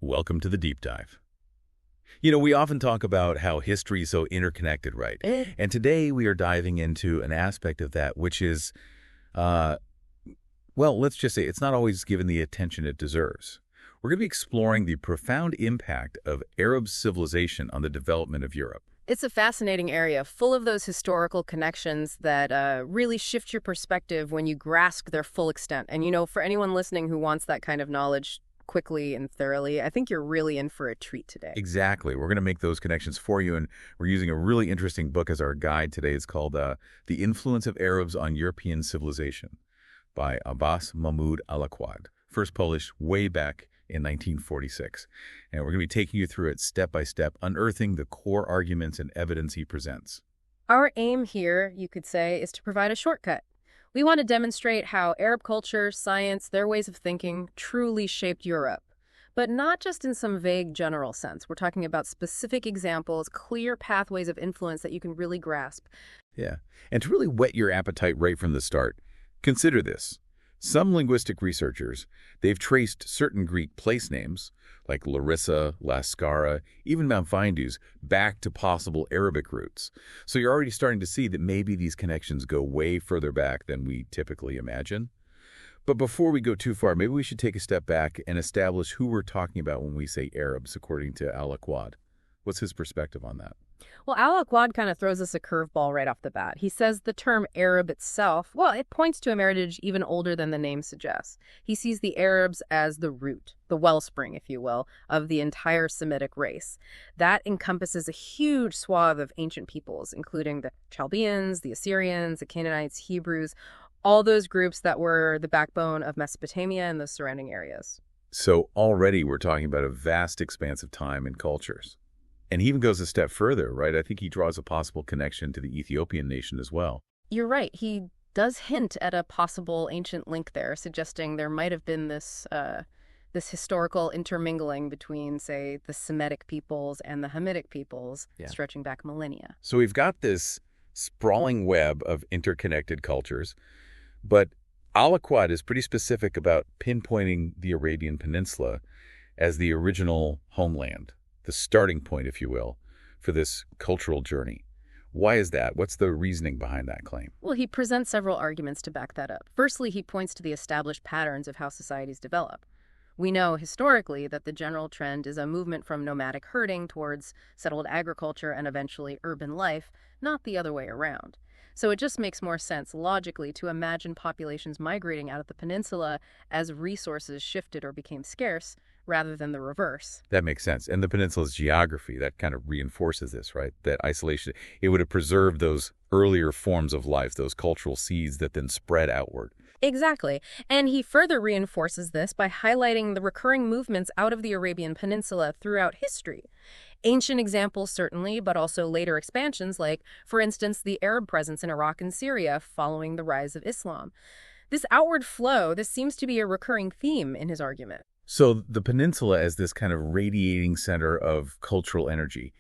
Welcome to the deep dive. We often talk about how history is so interconnected, right? And today we are diving into an aspect of that which is, uh, well, let's just say it's not always given the attention it deserves. We're going to be exploring the profound impact of Arab civilization on the development of Europe. It's a fascinating area, full of those historical connections that really shift your perspective when you grasp their full extent. And, for anyone listening who wants that kind of knowledge quickly and thoroughly, I think you're really in for a treat today. Exactly. We're going to make those connections for you, and we're using a really interesting book as our guide today. It's called The Influence of Arabs on European Civilization by Abbas Mahmoud Al-Aqqad, first published way back in 1946. And we're going to be taking you through it step by step, unearthing the core arguments and evidence he presents. Our aim here, you could say, is to provide a shortcut. We want to demonstrate how Arab culture, science, their ways of thinking truly shaped Europe. But not just in some vague general sense. We're talking about specific examples, clear pathways of influence that you can really grasp. Yeah. And to really whet your appetite right from the start, consider this. Some linguistic researchers, they've traced certain Greek place names, like Larissa, Lascara, even Mount Findus, back to possible Arabic roots. So you're already starting to see that maybe these connections go way further back than we typically imagine. But before we go too far, maybe we should take a step back and establish who we're talking about when we say Arabs, according to Al-Aqqad. What's his perspective on that? Well, Al-Aqqad kind of throws us a curveball right off the bat. He says the term Arab itself, well, it points to a heritage even older than the name suggests. He sees the Arabs as the root, the wellspring, if you will, of the entire Semitic race. That encompasses a huge swath of ancient peoples, including the Chaldeans, the Assyrians, the Canaanites, Hebrews, all those groups that were the backbone of Mesopotamia and the surrounding areas. So already we're talking about a vast expanse of time and cultures. And he even goes a step further, right? I think he draws a possible connection to the Ethiopian nation as well. You're right. He does hint at a possible ancient link there, suggesting there might have been this historical intermingling between, say, the Semitic peoples and the Hamitic peoples, stretching back millennia. So we've got this sprawling web of interconnected cultures, but Al-Aqqad is pretty specific about pinpointing the Arabian Peninsula as the original homeland, the starting point, if you will, for this cultural journey. Why is that? What's the reasoning behind that claim? Well, he presents several arguments to back that up. Firstly, he points to the established patterns of how societies develop. We know historically that the general trend is a movement from nomadic herding towards settled agriculture and eventually urban life, not the other way around. So it just makes more sense logically to imagine populations migrating out of the peninsula as resources shifted or became scarce, rather than the reverse. That makes sense. And the peninsula's geography, that kind of reinforces this, right? That isolation, it would have preserved those earlier forms of life, those cultural seeds that then spread outward. Exactly. And he further reinforces this by highlighting the recurring movements out of the Arabian Peninsula throughout history. Ancient examples, certainly, but also later expansions like, for instance, the Arab presence in Iraq and Syria following the rise of Islam. This outward flow, this seems to be a recurring theme in his argument. So the peninsula as this kind of radiating center of cultural energy.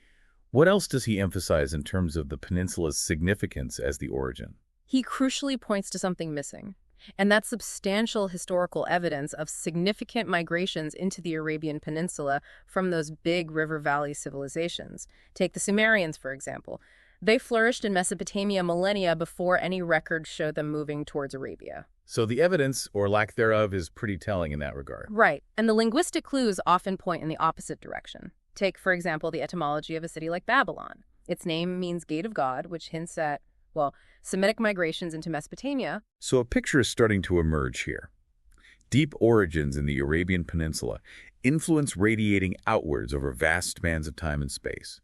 What else does he emphasize in terms of the peninsula's significance as the origin? He crucially points to something missing, and that's substantial historical evidence of significant migrations into the Arabian Peninsula from those big river valley civilizations. Take the Sumerians, for example. They flourished in Mesopotamia millennia before any records show them moving towards Arabia. So the evidence, or lack thereof, is pretty telling in that regard. Right. And the linguistic clues often point in the opposite direction. Take, for example, the etymology of a city like Babylon. Its name means Gate of God, which hints at, well, Semitic migrations into Mesopotamia. So a picture is starting to emerge here. Deep origins in the Arabian Peninsula, influence radiating outwards over vast spans of time and space.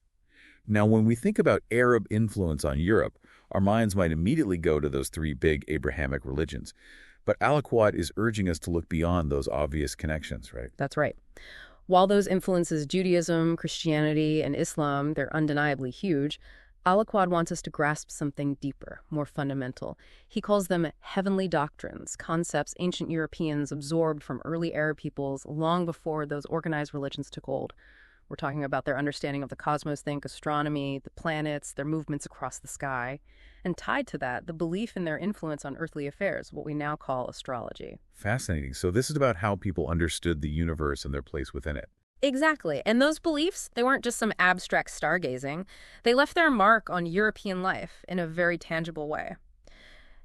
Now, when we think about Arab influence on Europe, our minds might immediately go to those three big Abrahamic religions. But Al-Aqqad is urging us to look beyond those obvious connections, right? That's right. While those influences Judaism, Christianity, and Islam, they're undeniably huge, Al-Aqqad wants us to grasp something deeper, more fundamental. He calls them heavenly doctrines, concepts ancient Europeans absorbed from early Arab peoples long before those organized religions took hold. We're talking about their understanding of the cosmos, think astronomy, the planets, their movements across the sky. And tied to that, the belief in their influence on earthly affairs, what we now call astrology. Fascinating. So this is about how people understood the universe and their place within it. Exactly. And those beliefs, they weren't just some abstract stargazing. They left their mark on European life in a very tangible way.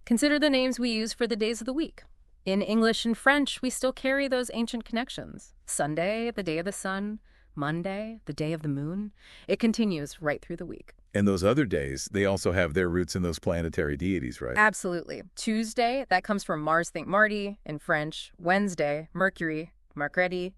Consider the names we use for the days of the week. In English and French, we still carry those ancient connections. Sunday, the day of the sun. Monday, the day of the moon. It continues right through the week. And those other days, they also have their roots in those planetary deities, right? Absolutely. Tuesday, that comes from Mars, think Marty in French. Wednesday, Mercury, Mercredi.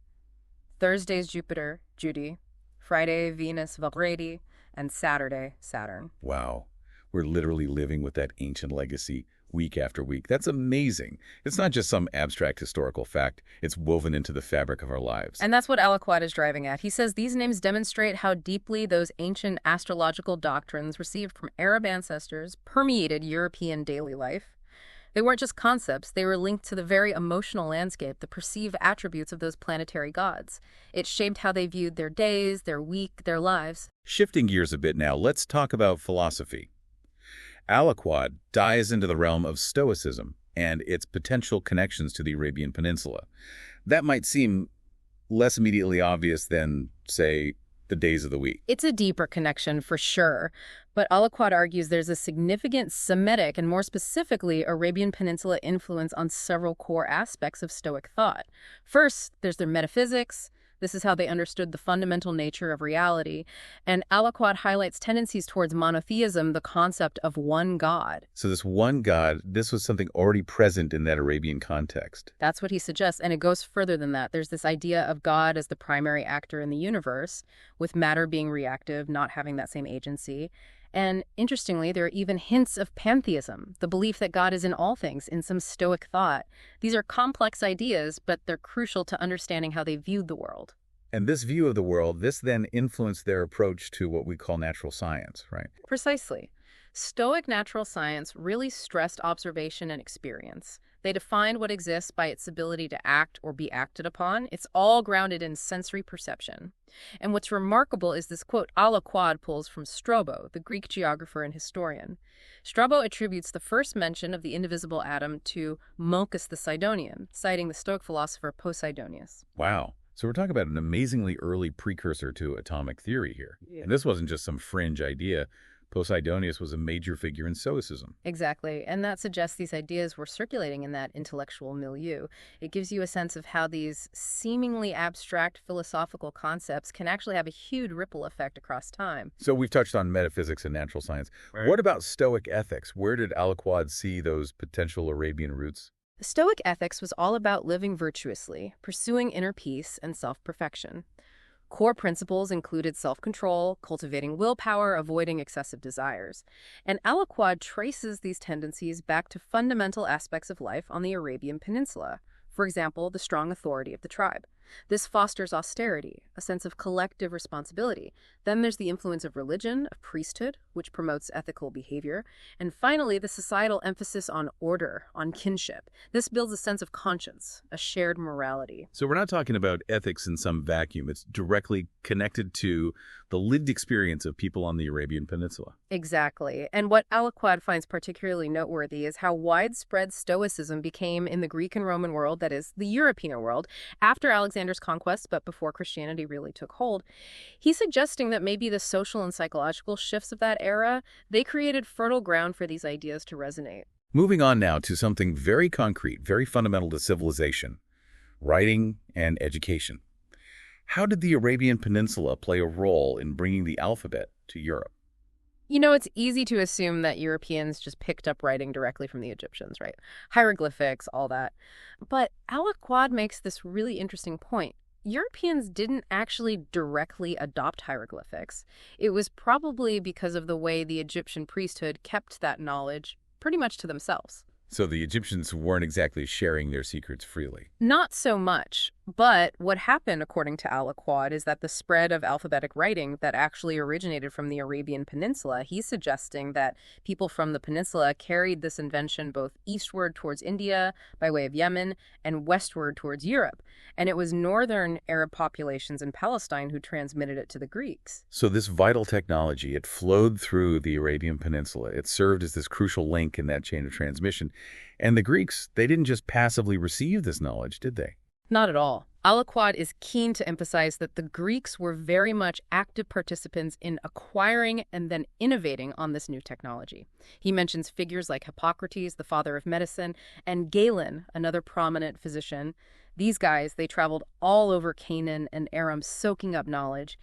Thursday's Jupiter, Judy. Friday, Venus, Valgredi. And Saturday, Saturn. Wow. We're literally living with that ancient legacy week after week. That's amazing. It's not just some abstract historical fact. It's woven into the fabric of our lives. And that's what Al-Aqqad is driving at. He says these names demonstrate how deeply those ancient astrological doctrines received from Arab ancestors permeated European daily life. They weren't just concepts, they were linked to the very emotional landscape, the perceived attributes of those planetary gods. It shaped how they viewed their days, their week, their lives. Shifting gears a bit now, let's talk about philosophy. Al-Aqqad dives into the realm of Stoicism and its potential connections to the Arabian Peninsula. That might seem less immediately obvious than, say, the days of the week. It's a deeper connection for sure, but Al-Aqqad argues there's a significant Semitic and more specifically Arabian Peninsula influence on several core aspects of Stoic thought. First, there's their metaphysics. This is how they understood the fundamental nature of reality. And Al-Aqqad highlights tendencies towards monotheism, the concept of one God. So this one God, this was something already present in that Arabian context. That's what he suggests, and it goes further than that. There's this idea of God as the primary actor in the universe, with matter being reactive, not having that same agency. And interestingly, there are even hints of pantheism, the belief that God is in all things in some Stoic thought. These are complex ideas, but they're crucial to understanding how they viewed the world. And this view of the world, this then influenced their approach to what we call natural science, right? Precisely. Stoic natural science really stressed observation and experience. They defined what exists by its ability to act or be acted upon. It's all grounded in sensory perception. And what's remarkable is this quote Al-Aqqad pulls from Strabo, the Greek geographer and historian. Strabo attributes the first mention of the indivisible atom to Malchus the Sidonian, citing the Stoic philosopher Posidonius. Wow. So we're talking about an amazingly early precursor to atomic theory here. Yeah. And this wasn't just some fringe idea. Posidonius was a major figure in Stoicism. Exactly, and that suggests these ideas were circulating in that intellectual milieu. It gives you a sense of how these seemingly abstract philosophical concepts can actually have a huge ripple effect across time. So we've touched on metaphysics and natural science. Right. What about Stoic ethics? Where did Al-Aqqad see those potential Arabian roots? Stoic ethics was all about living virtuously, pursuing inner peace and self-perfection. Core principles included self-control, cultivating willpower, avoiding excessive desires. And Al-Aqqad traces these tendencies back to fundamental aspects of life on the Arabian Peninsula. For example, the strong authority of the tribe. This fosters austerity, a sense of collective responsibility. Then there's the influence of religion, of priesthood, which promotes ethical behavior. And finally, the societal emphasis on order, on kinship. This builds a sense of conscience, a shared morality. So we're not talking about ethics in some vacuum. It's directly connected to the lived experience of people on the Arabian Peninsula. Exactly. And what Al-Aqqad finds particularly noteworthy is how widespread Stoicism became in the Greek and Roman world, that is, the European world, after Alexander's conquest, but before Christianity really took hold. He's suggesting that maybe the social and psychological shifts of that era, they created fertile ground for these ideas to resonate. Moving on now to something very concrete, very fundamental to civilization, writing and education. How did the Arabian Peninsula play a role in bringing the alphabet to Europe? You know, it's easy to assume that Europeans just picked up writing directly from the Egyptians, right? Hieroglyphics, all that. But Al-Aqqad makes this really interesting point. Europeans didn't actually directly adopt hieroglyphics. It was probably because of the way the Egyptian priesthood kept that knowledge pretty much to themselves. So the Egyptians weren't exactly sharing their secrets freely. Not so much. But what happened, according to Al-Aqqad, is that the spread of alphabetic writing that actually originated from the Arabian Peninsula, he's suggesting that people from the peninsula carried this invention both eastward towards India by way of Yemen and westward towards Europe. And it was northern Arab populations in Palestine who transmitted it to the Greeks. So this vital technology, it flowed through the Arabian Peninsula. It served as this crucial link in that chain of transmission. And the Greeks, they didn't just passively receive this knowledge, did they? Not at all. Al-Aqqad is keen to emphasize that the Greeks were very much active participants in acquiring and then innovating on this new technology. He mentions figures like Hippocrates, the father of medicine, and Galen, another prominent physician. These guys, they traveled all over Canaan and Aram, soaking up knowledge.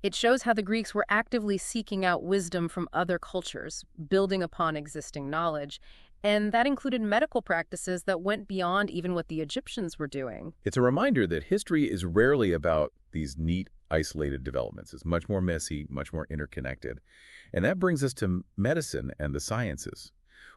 It shows how the Greeks were actively seeking out wisdom from other cultures, building upon existing knowledge. And that included medical practices that went beyond even what the Egyptians were doing. It's a reminder that history is rarely about these neat, isolated developments. It's much more messy, much more interconnected. And that brings us to medicine and the sciences.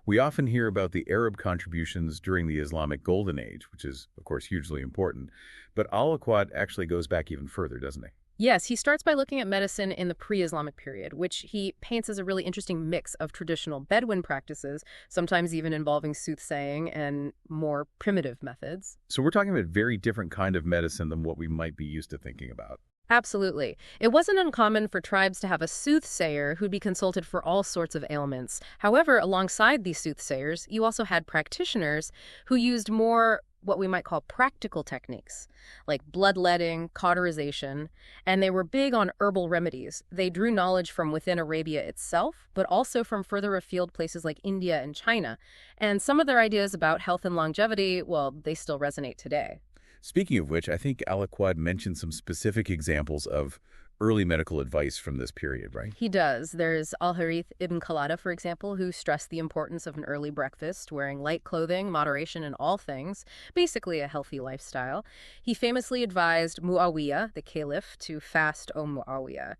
We often hear about the Arab contributions during the Islamic Golden Age, which is, of course, hugely important. But Al-Aqqad actually goes back even further, doesn't he? Yes, he starts by looking at medicine in the pre-Islamic period, which he paints as a really interesting mix of traditional Bedouin practices, sometimes even involving soothsaying and more primitive methods. So we're talking about a very different kind of medicine than what we might be used to thinking about. Absolutely. It wasn't uncommon for tribes to have a soothsayer who'd be consulted for all sorts of ailments. However, alongside these soothsayers, you also had practitioners who used more what we might call practical techniques, like bloodletting, cauterization, and they were big on herbal remedies. They drew knowledge from within Arabia itself, but also from further afield places like India and China. And some of their ideas about health and longevity, well, they still resonate today. Speaking of which, I think Al-Aqqad mentioned some specific examples of early medical advice from this period, right? He does. There's Al-Harith ibn Khalada, for example, who stressed the importance of an early breakfast, wearing light clothing, moderation in all things, basically a healthy lifestyle. He famously advised Muawiyah, the caliph, to fast, O Muawiyah.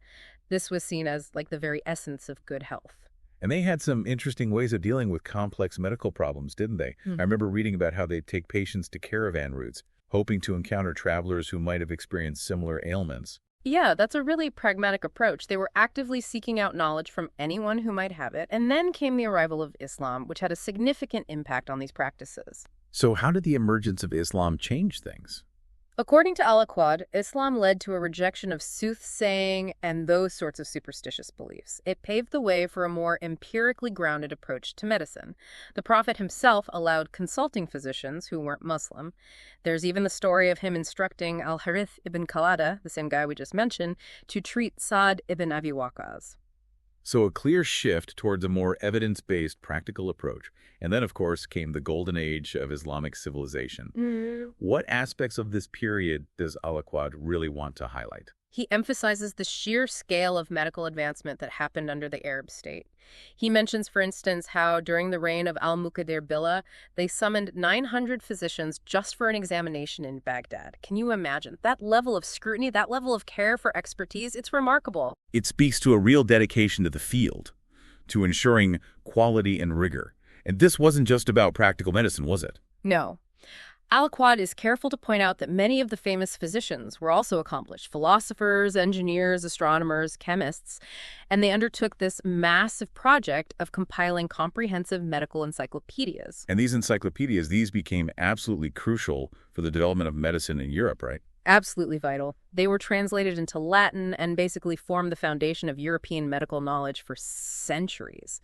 This was seen as like the very essence of good health. And they had some interesting ways of dealing with complex medical problems, didn't they? I remember reading about how they'd take patients to caravan routes, hoping to encounter travelers who might have experienced similar ailments. Yeah, that's a really pragmatic approach. They were actively seeking out knowledge from anyone who might have it, and then came the arrival of Islam, which had a significant impact on these practices. So how did the emergence of Islam change things? According to Al-Aqqad, Islam led to a rejection of soothsaying and those sorts of superstitious beliefs. It paved the way for a more empirically grounded approach to medicine. The Prophet himself allowed consulting physicians who weren't Muslim. There's even the story of him instructing Al-Harith ibn Khalada, the same guy we just mentioned, to treat Sa'd ibn Abi Waqqas. So a clear shift towards a more evidence-based practical approach. And then, of course, came the golden age of Islamic civilization. What aspects of this period does Al-Aqqad really want to highlight? He emphasizes the sheer scale of medical advancement that happened under the Arab state. He mentions, for instance, how during the reign of Al-Muqtadir Billah, they summoned 900 physicians just for an examination in Baghdad. Can you imagine? That level of scrutiny, that level of care for expertise, it's remarkable. It speaks to a real dedication to the field, to ensuring quality and rigor. And this wasn't just about practical medicine, was it? No. Al-Aqqad is careful to point out that many of the famous physicians were also accomplished philosophers, engineers, astronomers, chemists, and they undertook this massive project of compiling comprehensive medical encyclopedias. And these encyclopedias, these became absolutely crucial for the development of medicine in Europe, right? Absolutely vital. They were translated into Latin and basically formed the foundation of European medical knowledge for centuries.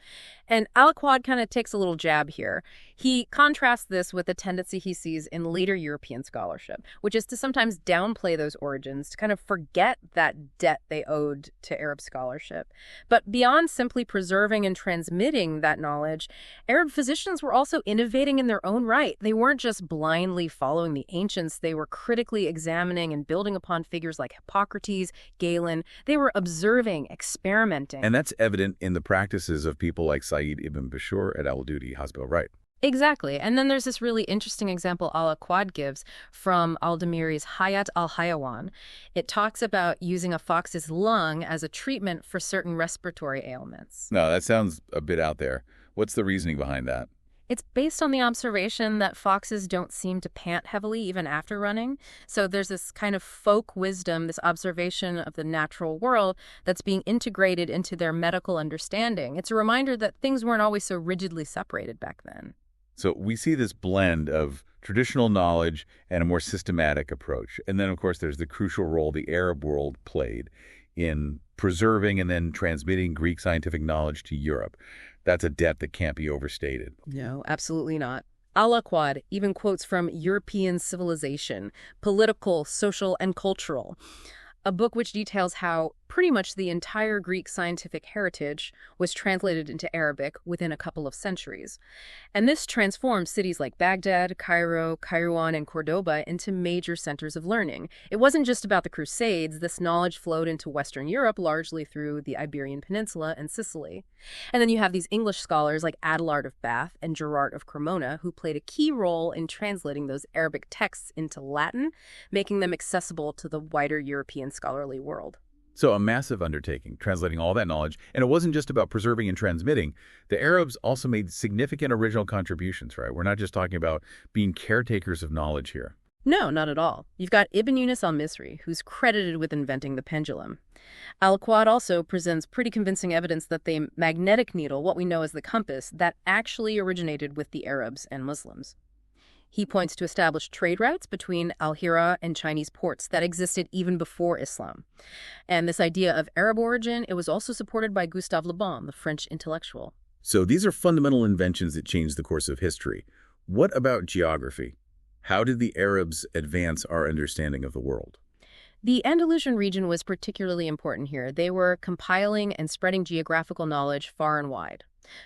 And Al-Aqqad kind of takes a little jab here. He contrasts this with a tendency he sees in later European scholarship, which is to sometimes downplay those origins, to kind of forget that debt they owed to Arab scholarship. But beyond simply preserving and transmitting that knowledge, Arab physicians were also innovating in their own right. They weren't just blindly following the ancients. They were critically examining and building upon figures like Hippocrates, Galen. They were observing, experimenting. And that's evident in the practices of people like Said ibn Bashir at Al-Dudi Hospital, right? Exactly. And then there's this really interesting example Al-Aqqad gives from Al-Damiri's Hayat al-Hayawan. It talks about using a fox's lung as a treatment for certain respiratory ailments. No, that sounds a bit out there. What's the reasoning behind that? It's based on the observation that foxes don't seem to pant heavily even after running. So there's this kind of folk wisdom, this observation of the natural world that's being integrated into their medical understanding. It's a reminder that things weren't always so rigidly separated back then. So we see this blend of traditional knowledge and a more systematic approach. And then, of course, there's the crucial role the Arab world played in preserving and then transmitting Greek scientific knowledge to Europe. That's a debt that can't be overstated. No, absolutely not. Al-Aqqad even quotes from European Civilization, Political, Social, and Cultural, a book which details how pretty much the entire Greek scientific heritage was translated into Arabic within a couple of centuries. And this transformed cities like Baghdad, Cairo, Kairouan, and Cordoba into major centers of learning. It wasn't just about the Crusades. This knowledge flowed into Western Europe largely through the Iberian Peninsula and Sicily. And then you have these English scholars like Adelard of Bath and Gerard of Cremona who played a key role in translating those Arabic texts into Latin, making them accessible to the wider European scholarly world. So a massive undertaking, translating all that knowledge. And it wasn't just about preserving and transmitting. The Arabs also made significant original contributions, right? We're not just talking about being caretakers of knowledge here. No, not at all. You've got Ibn Yunus al-Misri, who's credited with inventing the pendulum. Al-Aqqad also presents pretty convincing evidence that the magnetic needle, what we know as the compass, that actually originated with the Arabs and Muslims. He points to established trade routes between Al-Hira and Chinese ports that existed even before Islam. And this idea of Arab origin, it was also supported by Gustave Le Bon, the French intellectual. So these are fundamental inventions that changed the course of history. What about geography? How did the Arabs advance our understanding of the world? The Andalusian region was particularly important here. They were compiling and spreading geographical knowledge far and wide.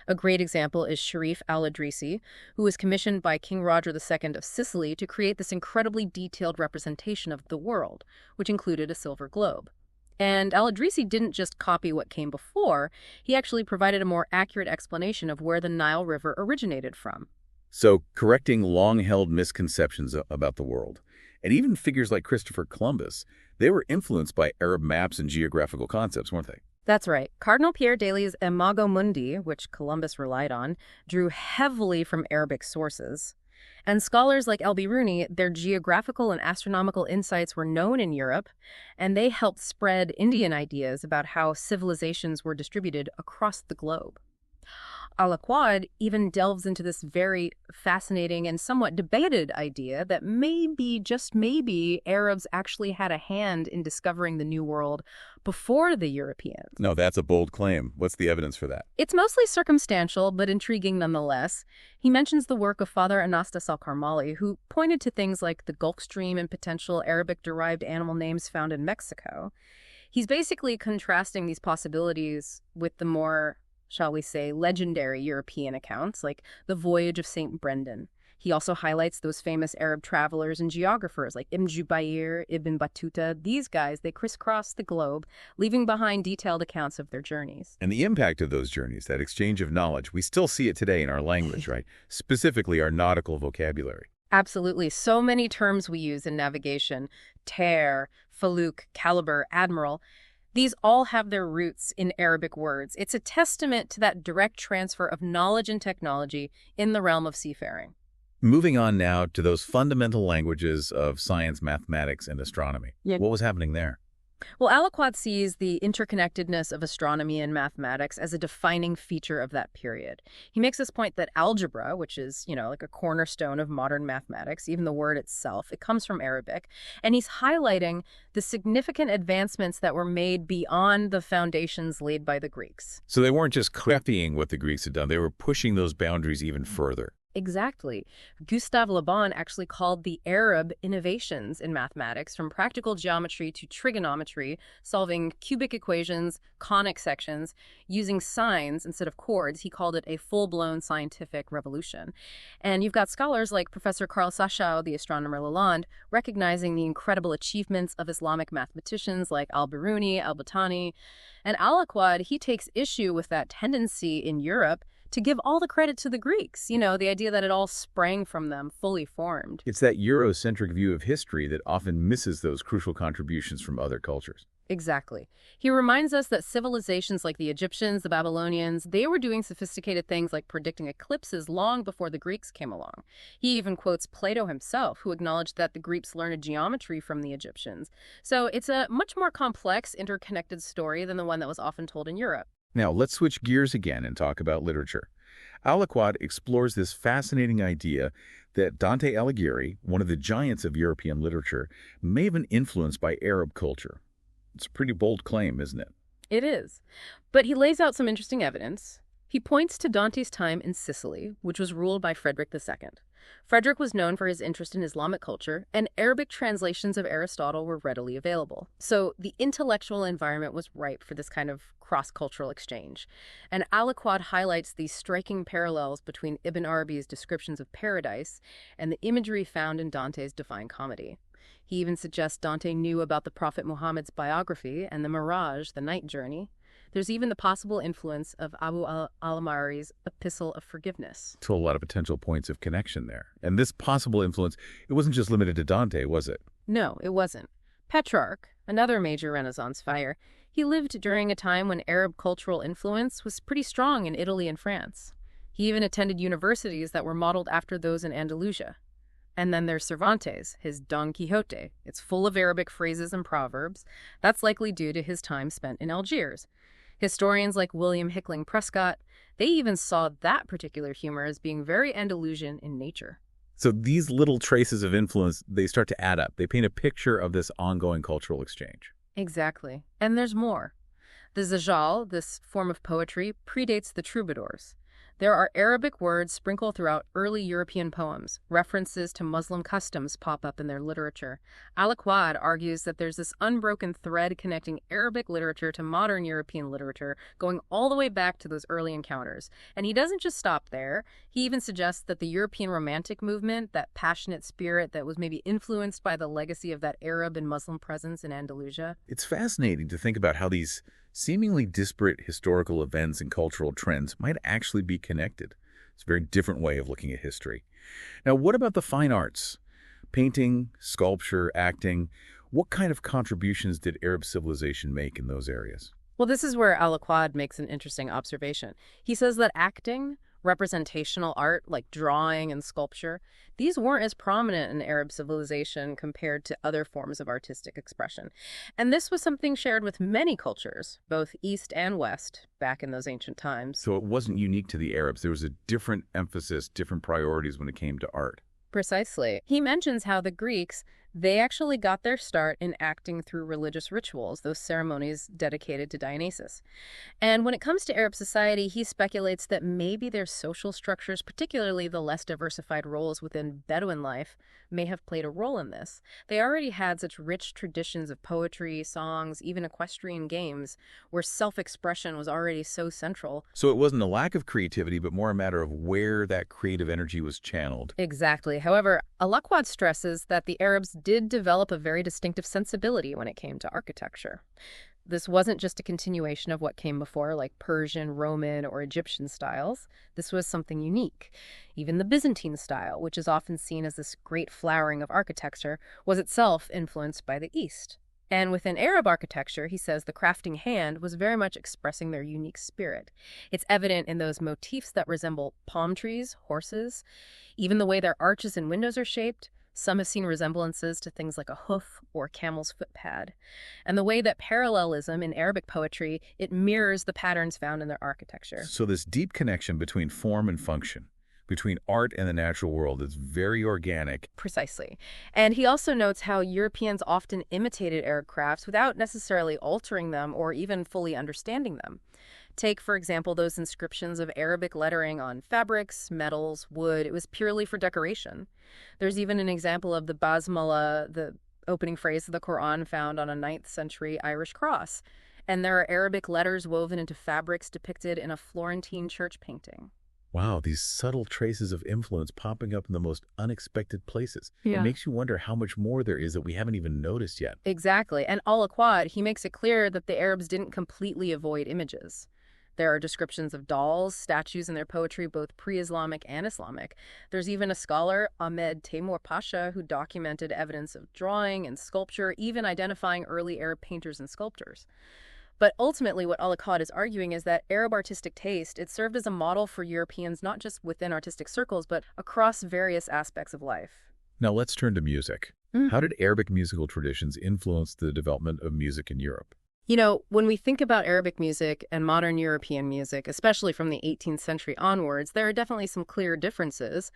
A great example is Sharif al-Idrisi, who was commissioned by King Roger II of Sicily to create this incredibly detailed representation of the world, which included a silver globe. And al-Idrisi didn't just copy what came before, he actually provided a more accurate explanation of where the Nile River originated from. So correcting long-held misconceptions about the world. And even figures like Christopher Columbus, they were influenced by Arab maps and geographical concepts, weren't they? That's right. Cardinal Pierre Daly's Imago Mundi, which Columbus relied on, drew heavily from Arabic sources. And scholars like Al-Biruni, their geographical and astronomical insights were known in Europe, and they helped spread Indian ideas about how civilizations were distributed across the globe. Al-Aqqad even delves into this very fascinating and somewhat debated idea that maybe, just maybe, Arabs actually had a hand in discovering the New World before the Europeans. No, that's a bold claim. What's the evidence for that? It's mostly circumstantial, but intriguing nonetheless. He mentions the work of Father Anastas al-Karmali, who pointed to things like the Gulf Stream and potential Arabic-derived animal names found in Mexico. He's basically contrasting these possibilities with the more, shall we say, legendary European accounts, like the Voyage of St. Brendan. He also highlights those famous Arab travelers and geographers like Ibn Jubayr, Ibn Battuta. These guys, they crisscrossed the globe, leaving behind detailed accounts of their journeys. And the impact of those journeys, that exchange of knowledge, we still see it today in our language, right? Specifically our nautical vocabulary. Absolutely. So many terms we use in navigation: tear, faluk, caliber, admiral. These all have their roots in Arabic words. It's a testament to that direct transfer of knowledge and technology in the realm of seafaring. Moving on now to those fundamental languages of science, mathematics, and astronomy. Yeah. What was happening there? Well, Al-Aqqad sees the interconnectedness of astronomy and mathematics as a defining feature of that period. He makes this point that algebra, which is, like a cornerstone of modern mathematics, even the word itself, it comes from Arabic. And he's highlighting the significant advancements that were made beyond the foundations laid by the Greeks. So they weren't just copying what the Greeks had done, they were pushing those boundaries even further. Exactly. Gustave Le Bon actually called the Arab innovations in mathematics, from practical geometry to trigonometry, solving cubic equations, conic sections, using sines instead of chords. He called it a full-blown scientific revolution. And you've got scholars like Professor Carl Saschow, the astronomer Lalande, recognizing the incredible achievements of Islamic mathematicians like Al-Biruni, Al-Battani. And Al-Aqqad, he takes issue with that tendency in Europe to give all the credit to the Greeks, the idea that it all sprang from them, fully formed. It's that Eurocentric view of history that often misses those crucial contributions from other cultures. Exactly. He reminds us that civilizations like the Egyptians, the Babylonians, they were doing sophisticated things like predicting eclipses long before the Greeks came along. He even quotes Plato himself, who acknowledged that the Greeks learned geometry from the Egyptians. So it's a much more complex, interconnected story than the one that was often told in Europe. Now, let's switch gears again and talk about literature. Al-Aqqad explores this fascinating idea that Dante Alighieri, one of the giants of European literature, may have been influenced by Arab culture. It's a pretty bold claim, isn't it? It is. But he lays out some interesting evidence. He points to Dante's time in Sicily, which was ruled by Frederick II. Frederick was known for his interest in Islamic culture, and Arabic translations of Aristotle were readily available. So the intellectual environment was ripe for this kind of cross-cultural exchange. And Al-Aqqad highlights these striking parallels between Ibn Arabi's descriptions of paradise and the imagery found in Dante's Divine Comedy. He even suggests Dante knew about the Prophet Muhammad's biography and the Miraj, the night journey. There's even the possible influence of Abu al-Amari's Epistle of Forgiveness. To a lot of potential points of connection there. And this possible influence, it wasn't just limited to Dante, was it? No, it wasn't. Petrarch, another major Renaissance figure, he lived during a time when Arab cultural influence was pretty strong in Italy and France. He even attended universities that were modeled after those in Andalusia. And then there's Cervantes, his Don Quixote. It's full of Arabic phrases and proverbs. That's likely due to his time spent in Algiers. Historians like William Hickling Prescott, they even saw that particular humor as being very Andalusian in nature. So these little traces of influence, they start to add up. They paint a picture of this ongoing cultural exchange. Exactly. And there's more. The Zajal, this form of poetry, predates the troubadours. There are Arabic words sprinkled throughout early European poems. References to Muslim customs pop up in their literature. Al-Aqqad argues that there's this unbroken thread connecting Arabic literature to modern European literature, going all the way back to those early encounters. And he doesn't just stop there. He even suggests that the European Romantic movement, that passionate spirit that was maybe influenced by the legacy of that Arab and Muslim presence in Andalusia. It's fascinating to think about how these seemingly disparate historical events and cultural trends might actually be connected. It's a very different way of looking at history. Now, what about the fine arts? Painting, sculpture, acting. What kind of contributions did Arab civilization make in those areas? Well, this is where Al-Aqqad makes an interesting observation. He says that acting, representational art like drawing and sculpture, these weren't as prominent in Arab civilization compared to other forms of artistic expression. And this was something shared with many cultures, both East and West, back in those ancient times. So it wasn't unique to the Arabs. There was a different emphasis, different priorities when it came to art. Precisely. He mentions how the Greeks, they actually got their start in acting through religious rituals, those ceremonies dedicated to Dionysus. And when it comes to Arab society, he speculates that maybe their social structures, particularly the less diversified roles within Bedouin life, may have played a role in this. They already had such rich traditions of poetry, songs, even equestrian games, where self-expression was already so central. So it wasn't a lack of creativity, but more a matter of where that creative energy was channeled. Exactly. However, Al-Aqqad stresses that the Arabs did develop a very distinctive sensibility when it came to architecture. This wasn't just a continuation of what came before, like Persian, Roman, or Egyptian styles. This was something unique. Even the Byzantine style, which is often seen as this great flowering of architecture, was itself influenced by the East. And within Arab architecture, he says the crafting hand was very much expressing their unique spirit. It's evident in those motifs that resemble palm trees, horses, even the way their arches and windows are shaped. Some have seen resemblances to things like a hoof or a camel's foot pad. And the way that parallelism in Arabic poetry, it mirrors the patterns found in their architecture. So this deep connection between form and function, between art and the natural world, is very organic. Precisely. And he also notes how Europeans often imitated Arab crafts without necessarily altering them or even fully understanding them. Take, for example, those inscriptions of Arabic lettering on fabrics, metals, wood. It was purely for decoration. There's even an example of the basmala, the opening phrase of the Quran, found on a 9th century Irish cross. And there are Arabic letters woven into fabrics depicted in a Florentine church painting. Wow, these subtle traces of influence popping up in the most unexpected places. Yeah. It makes you wonder how much more there is that we haven't even noticed yet. Exactly. And Al-Aqqad, he makes it clear that the Arabs didn't completely avoid images. There are descriptions of dolls, statues in their poetry, both pre-Islamic and Islamic. There's even a scholar, Ahmed Teymour Pasha, who documented evidence of drawing and sculpture, even identifying early Arab painters and sculptors. But ultimately, what Al-Aqqad is arguing is that Arab artistic taste, it served as a model for Europeans, not just within artistic circles, but across various aspects of life. Now let's turn to music. How did Arabic musical traditions influence the development of music in Europe? You know, when we think about Arabic music and modern European music, especially from the 18th century onwards, there are definitely some clear differences.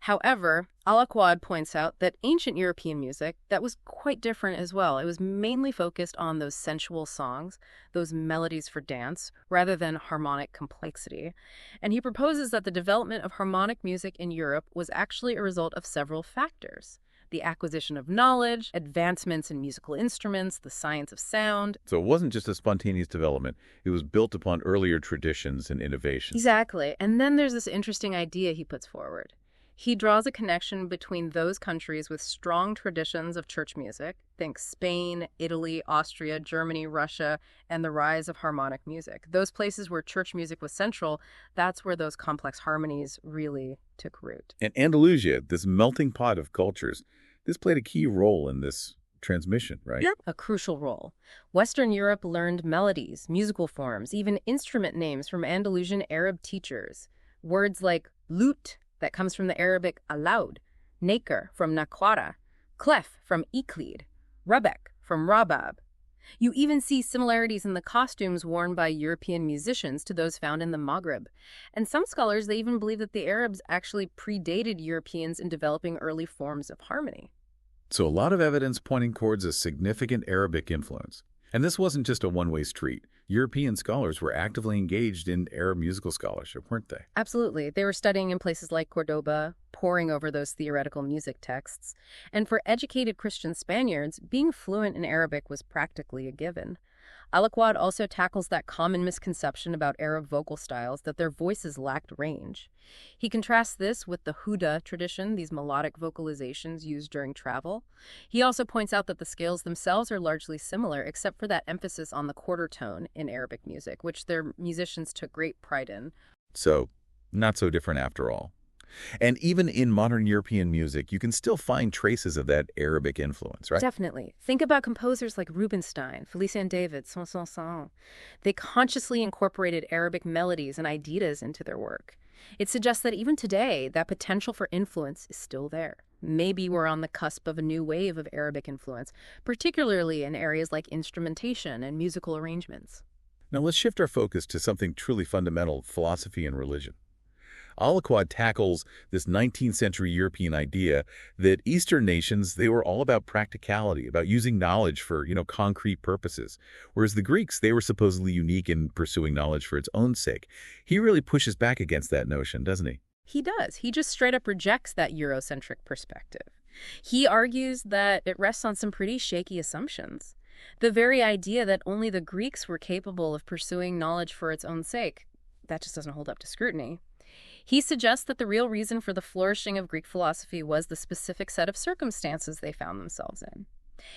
However, Al-Aqqad points out that ancient European music, that was quite different as well. It was mainly focused on those sensual songs, those melodies for dance, rather than harmonic complexity. And he proposes that the development of harmonic music in Europe was actually a result of several factors: the acquisition of knowledge, advancements in musical instruments, the science of sound. So it wasn't just a spontaneous development. It was built upon earlier traditions and innovations. Exactly. And then there's this interesting idea he puts forward. He draws a connection between those countries with strong traditions of church music, think Spain, Italy, Austria, Germany, Russia, and the rise of harmonic music. Those places where church music was central, that's where those complex harmonies really took root. And Andalusia, this melting pot of cultures, this played a key role in this transmission, right? Yep. A crucial role. Western Europe learned melodies, musical forms, even instrument names from Andalusian Arab teachers. Words like lute, that comes from the Arabic alaud, naker from nakwara, clef from iqlid, rabek from rabab. You even see similarities in the costumes worn by European musicians to those found in the Maghreb. And some scholars, they even believe that the Arabs actually predated Europeans in developing early forms of harmony. So a lot of evidence pointing towards a significant Arabic influence. And this wasn't just a one-way street. European scholars were actively engaged in Arab musical scholarship, weren't they? Absolutely. They were studying in places like Cordoba, poring over those theoretical music texts. And for educated Christian Spaniards, being fluent in Arabic was practically a given. Al-Aqqad also tackles that common misconception about Arab vocal styles, that their voices lacked range. He contrasts this with the huda tradition, these melodic vocalizations used during travel. He also points out that the scales themselves are largely similar, except for that emphasis on the quarter tone in Arabic music, which their musicians took great pride in. So, not so different after all. And even in modern European music, you can still find traces of that Arabic influence, right? Definitely. Think about composers like Rubinstein, Félicien David, Saint-Saëns. They consciously incorporated Arabic melodies and ideas into their work. It suggests that even today, that potential for influence is still there. Maybe we're on the cusp of a new wave of Arabic influence, particularly in areas like instrumentation and musical arrangements. Now let's shift our focus to something truly fundamental: philosophy and religion. Al-Aqqad tackles this 19th century European idea that Eastern nations, they were all about practicality, about using knowledge for, concrete purposes. Whereas the Greeks, they were supposedly unique in pursuing knowledge for its own sake. He really pushes back against that notion, doesn't he? He does. He just straight up rejects that Eurocentric perspective. He argues that it rests on some pretty shaky assumptions. The very idea that only the Greeks were capable of pursuing knowledge for its own sake, that just doesn't hold up to scrutiny. He suggests that the real reason for the flourishing of Greek philosophy was the specific set of circumstances they found themselves in.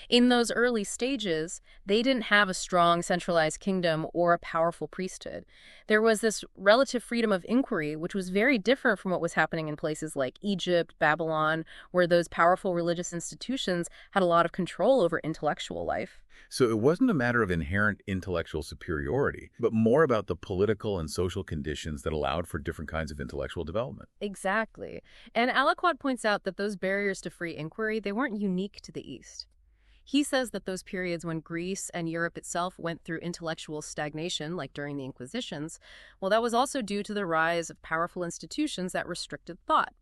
In those early stages, they didn't have a strong centralized kingdom or a powerful priesthood. There was this relative freedom of inquiry, which was very different from what was happening in places like Egypt, Babylon, where those powerful religious institutions had a lot of control over intellectual life. So it wasn't a matter of inherent intellectual superiority, but more about the political and social conditions that allowed for different kinds of intellectual development. Exactly. And Al-Aqqad points out that those barriers to free inquiry, they weren't unique to the East. He says that those periods when Greece and Europe itself went through intellectual stagnation, like during the Inquisitions, well, that was also due to the rise of powerful institutions that restricted thought.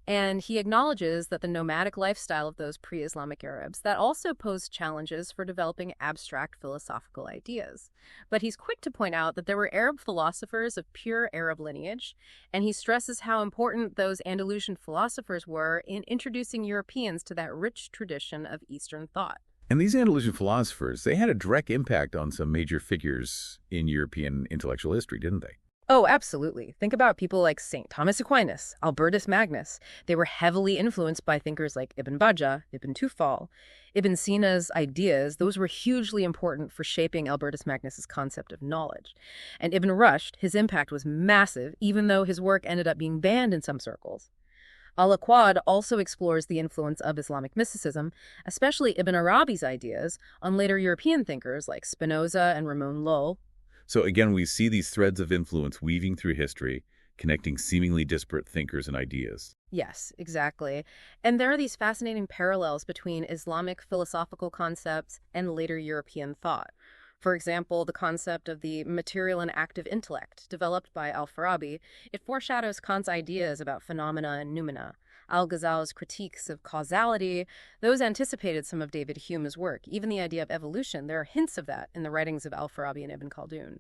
And he acknowledges that the nomadic lifestyle of those pre-Islamic Arabs, that also posed challenges for developing abstract philosophical ideas. But he's quick to point out that there were Arab philosophers of pure Arab lineage, and he stresses how important those Andalusian philosophers were in introducing Europeans to that rich tradition of Eastern thought. And these Andalusian philosophers, they had a direct impact on some major figures in European intellectual history, didn't they? Oh, absolutely. Think about people like St. Thomas Aquinas, Albertus Magnus. They were heavily influenced by thinkers like Ibn Bajjah, Ibn Tufal. Ibn Sina's ideas, those were hugely important for shaping Albertus Magnus's concept of knowledge. And Ibn Rushd, his impact was massive, even though his work ended up being banned in some circles. Al-Aqqad also explores the influence of Islamic mysticism, especially Ibn Arabi's ideas, on later European thinkers like Spinoza and Ramon Lull. So again, we see these threads of influence weaving through history, connecting seemingly disparate thinkers and ideas. Yes, exactly. And there are these fascinating parallels between Islamic philosophical concepts and later European thought. For example, the concept of the material and active intellect, developed by Al-Farabi, it foreshadows Kant's ideas about phenomena and noumena. Al-Ghazali's critiques of causality, those anticipated some of David Hume's work. Even the idea of evolution, there are hints of that in the writings of Al-Farabi and Ibn Khaldun.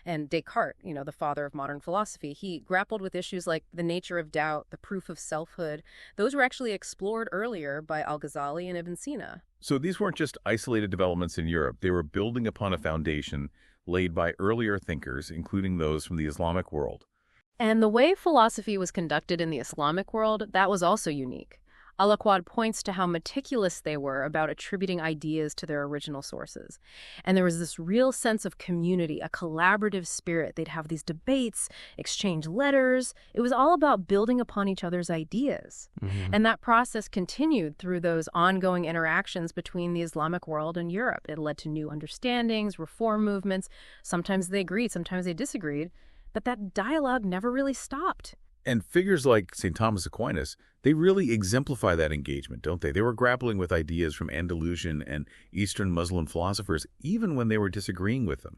And Descartes, the father of modern philosophy, he grappled with issues like the nature of doubt, the proof of selfhood. Those were actually explored earlier by Al-Ghazali and Ibn Sina. So these weren't just isolated developments in Europe. They were building upon a foundation laid by earlier thinkers, including those from the Islamic world. And the way philosophy was conducted in the Islamic world, that was also unique. Al-Aqqad points to how meticulous they were about attributing ideas to their original sources. And there was this real sense of community, a collaborative spirit. They'd have these debates, exchange letters. It was all about building upon each other's ideas. And that process continued through those ongoing interactions between the Islamic world and Europe. It led to new understandings, reform movements. Sometimes they agreed, sometimes they disagreed. But that dialogue never really stopped. And figures like St. Thomas Aquinas, they really exemplify that engagement, don't they? They were grappling with ideas from Andalusian and Eastern Muslim philosophers, even when they were disagreeing with them.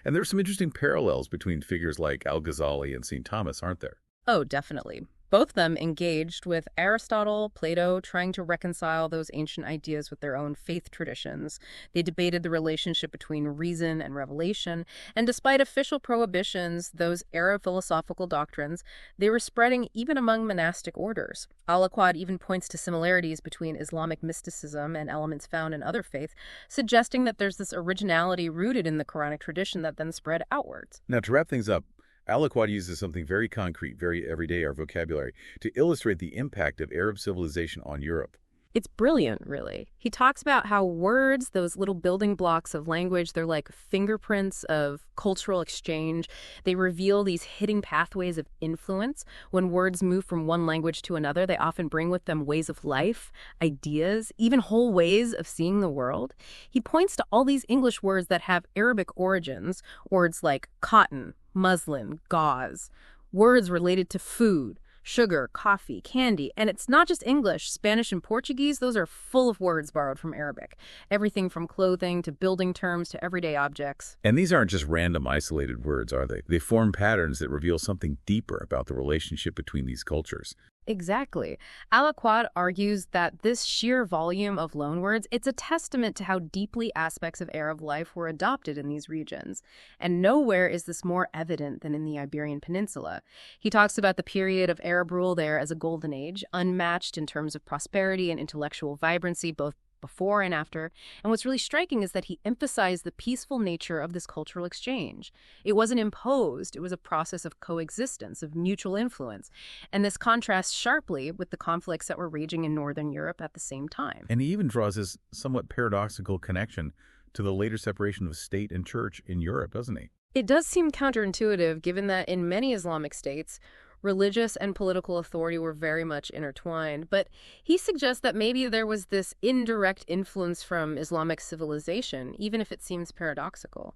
And there's some interesting parallels between figures like Al-Ghazali and St. Thomas, aren't there? Oh, definitely. Both of them engaged with Aristotle, Plato, trying to reconcile those ancient ideas with their own faith traditions. They debated the relationship between reason and revelation, and despite official prohibitions, those Arab philosophical doctrines, they were spreading even among monastic orders. Al-Aqqad even points to similarities between Islamic mysticism and elements found in other faiths, suggesting that there's this originality rooted in the Quranic tradition that then spread outwards. Now, to wrap things up, Al-Aqqad uses something very concrete, very everyday, our vocabulary, to illustrate the impact of Arab civilization on Europe. It's brilliant, really. He talks about how words, those little building blocks of language, they're like fingerprints of cultural exchange. They reveal these hidden pathways of influence. When words move from one language to another, they often bring with them ways of life, ideas, even whole ways of seeing the world. He points to all these English words that have Arabic origins, words like cotton, muslin, gauze, words related to food, sugar, coffee, candy. And it's not just English. Spanish and Portuguese, those are full of words borrowed from Arabic. Everything from clothing to building terms to everyday objects. And these aren't just random isolated words, are they? They form patterns that reveal something deeper about the relationship between these cultures. Exactly. Al-Aqqad argues that this sheer volume of loanwords, it's a testament to how deeply aspects of Arab life were adopted in these regions. And nowhere is this more evident than in the Iberian Peninsula. He talks about the period of Arab rule there as a golden age, unmatched in terms of prosperity and intellectual vibrancy, both before and after. And what's really striking is that he emphasized the peaceful nature of this cultural exchange. It wasn't imposed. It was a process of coexistence, of mutual influence. And this contrasts sharply with the conflicts that were raging in Northern Europe at the same time. And he even draws this somewhat paradoxical connection to the later separation of state and church in Europe, doesn't he? It does seem counterintuitive, given that in many Islamic states, religious and political authority were very much intertwined, but he suggests that maybe there was this indirect influence from Islamic civilization, even if it seems paradoxical.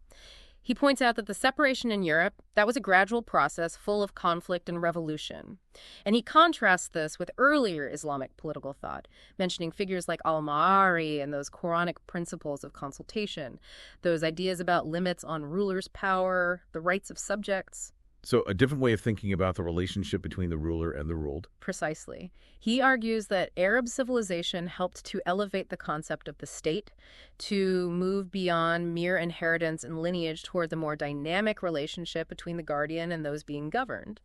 He points out that the separation in Europe, that was a gradual process full of conflict and revolution. And he contrasts this with earlier Islamic political thought, mentioning figures like al-Ma'ari and those Quranic principles of consultation, those ideas about limits on rulers' power, the rights of subjects. So a different way of thinking about the relationship between the ruler and the ruled. Precisely. He argues that Arab civilization helped to elevate the concept of the state, to move beyond mere inheritance and lineage toward the more dynamic relationship between the guardian and those being governed.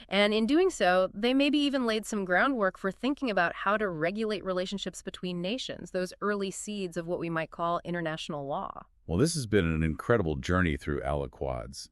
And in doing so, they maybe even laid some groundwork for thinking about how to regulate relationships between nations, those early seeds of what we might call international law. Well, this has been an incredible journey through Al-Aqad's